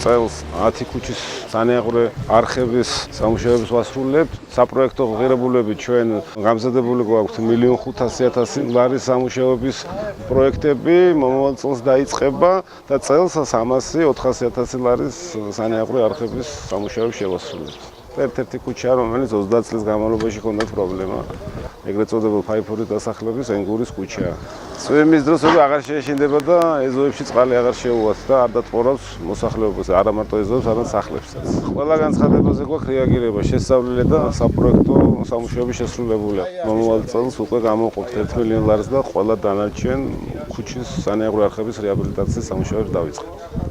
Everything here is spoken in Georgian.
წელს 10 ქუჩის სანეაღვე არხების სამუშაოებს ვასრულებთ. საპროექტო ღირებულებით ჩვენ გამზადებული გვაქვს 1,500,000 ლარის სამუშაოების პროექტები, მომავალ წელს დაიწყება და წელს 300-400,000 ლარის სანეაღვე არხების სამუშაოებს შევასრულებთ. ერთ-ერთი ქუჩა, რომელიც 30 წლის განმავლობაში ჰქონდათ პრობლემა, ეგრეთ წოდებულ ფაიფურის დასახლების ენგურის ქუჩა. წვიმის დროს აღარ შეეშინდება და ეზოებში წყალი აღარ შეუვათ და არ დატყორავს მოსახლეობას, არა მარტო ეზოებს, არამედ სახლებსაც. ყველა განცხადებაზე გვაქვს რეაგირება, შესწავლილი და საპროექტო სამუშაოები შესრულებულია. მომავალ წელს უკვე გამოვყოფთ 1 მილიონ ლარს და ყველა დანარჩენ ქუჩის სანეაღვე არხების რეაბილიტაციის სამუშაოებს დავიწყებთ.